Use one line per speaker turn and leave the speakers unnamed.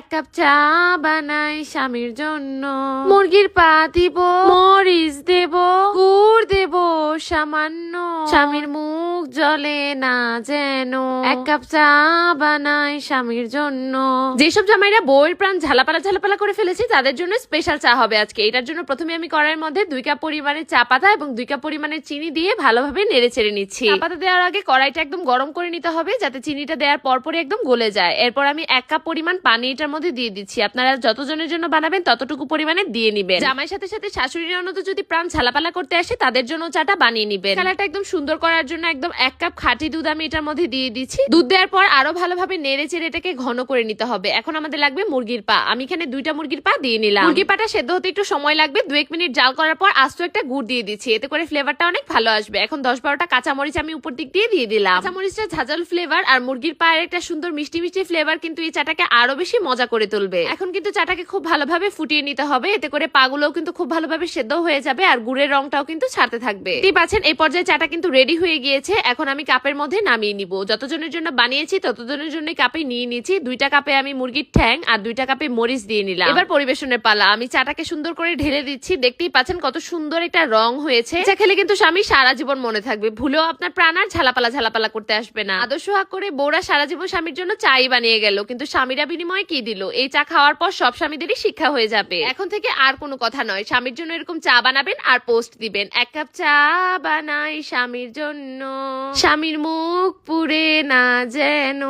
এক কাপ চা বানাই স্বামীর জন্য, মুরগির পা দিব, মরিচ দেব, গুড় দেব সামান্য, স্বামীর মুখ জ্বলে না যেন। এক কাপ চা বানাই স্বামীর জন্য। যেসব জামাইরা বউয়ের প্রাণ ঝালাপালা ঝালাপালা করে ফেলেছে তাদের জন্য স্পেশাল চা হবে আজকে। এটার জন্য প্রথমে আমি কড়াইয়ের মধ্যে 2 কাপ পরিমাণের চা পাতা এবং 2 কাপ পরিমাণের চিনি দিয়ে ভালোভাবে নেড়ে চেড়ে নিচ্ছি। চা পাতা দেওয়ার আগে কড়াইটা একদম গরম করে নিতে হবে যাতে চিনিটা দেওয়ার পরপরই একদম গলে যায়। এরপর আমি 1 কাপ পরিমাণ পানি এটার মধ্যে দিয়ে দিচ্ছি। আপনারা যতজনের জন্য বানাবেন ততটুকু পরিমাণে দিয়ে নিবেন। জামাইয়ের সাথে সাথে শাশুড়ি ননদ যদি প্রাণ ঝালাপালা করতে আসে তাদের জন্য চাটা বানিয়ে নিবেন। কালারটা একদম সুন্দর করার জন্য একদম 1 কাপ খাঁটি দুধ আমি এটার মধ্যে দিয়ে দিচ্ছি। দুধ দেওয়ার পর আরো ভালোভাবে নেড়ে চেড়ে এটাকে ঘন করে নিতে হবে। এখন আমাদের লাগবে মুরগির পা। আমি এখানে 2টা মুরগির পা দিয়ে নিলাম। মুরগির পাটা সেদ্ধ হতে একটু সময় লাগবে। 2-1 মিনিট জাল করার পর আস্ত একটা গুড় দিয়ে দিচ্ছি, এতে করে ফ্লেভারটা অনেক ভালো আসবে। এখন 10-12টা কাঁচামরিচ আমি উপর দিক দিয়ে দিলাম। কাঁচামরিচটা ঝাঁঝাল ফ্লেভার আর মুরগির পায়ের একটা সুন্দর মিষ্টি মিষ্টি ফ্লেভার কিন্তু এই চাটাকে আরো বেশি মজা করে তুলবে। এখন কিন্তু চাটাকে খুব ভালোভাবে ফুটিয়ে নিতে হবে, এতে করে পাগুলোও কিন্তু খুব ভালোভাবে সেদ্ধ হয়ে যাবে আর গুড়ের রংটাও কিন্তু ছাড়তে থাকবে। দেখতেই পাচ্ছেন এই পর্যায়ে চাটা কিন্তু রেডি হয়ে গিয়েছে। এখন আমি কাপের মধ্যে নামিয়ে নিব। যতজনের জন্য বানিয়েছি ততজনের জন্য কাপে নিয়ে নিয়েছি। 2টা কাপে আমি মুরগির ঠ্যাং আর 2টা কাপে মরিচ দিয়ে নিলাম। এবার পরিবেশনের পালা। আমি চাটাকে সুন্দর করে ঢেলে দিচ্ছি। দেখতেই পাচ্ছেন কত সুন্দর একটা রং হয়েছে। চা খেলে কিন্তু স্বামী সারা জীবন মনে থাকবে, ভুলেও আপনার প্রাণ আর ঝালাপালা ঝালাপালা করতে আসবে না। আদর্শ হাক করে বউরা সারা জীবন স্বামীর জন্য চাই বানিয়ে গেল, কিন্তু স্বামীরা বিনিময়ে কি দিল? এই চা খাওয়ার পর সব স্বামীদেরই শিক্ষা হয়ে যাবে। এখন থেকে আর কোনো কথা নয়, স্বামীর জন্য এরকম চা বানাবেন আর পোস্ট দিবেন, 1 কাপ চা বানাই স্বামীর জন্য, স্বামীর মুখ পুড়ে না যেন।